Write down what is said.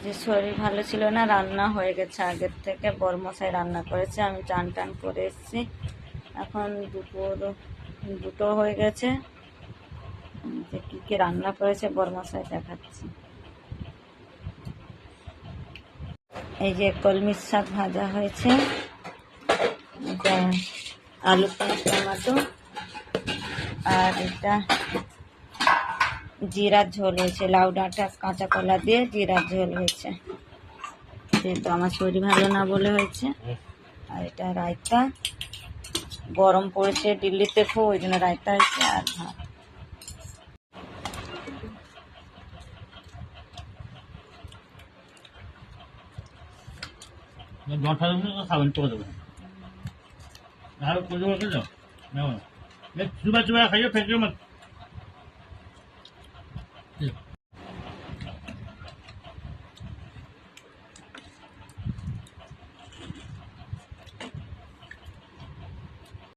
যে শরীর ভালো ছিল না, রান্না হয়ে গেছে আগের থেকে, বরমশাই রান্না করেছে, আমি চান টান করে এসেছি। এখন দুপুর 2টো হয়ে গেছে। যে কী কী রান্না করেছে বরমশাই দেখাচ্ছি। এই যে কলমি শাক ভাজা হয়েছে, এটা আলু পেঁয়াজ টমেটো, আর এটা জিরার ঝোল হয়েছে, লাউ ডাঁটা কাঁচা কলা দিয়ে জিরার ঝোল হয়েছে, যেহেতু আমার শরীর ভালো না বলে হয়েছে। আর এটা রায়তা, গরম পড়েছে দিল্লিতে খুব, ওই জন্য রায়তা হয়েছে। আর ভাত। খাবেন তো আর চুবা চুবা খাইয়ে ফেঁকে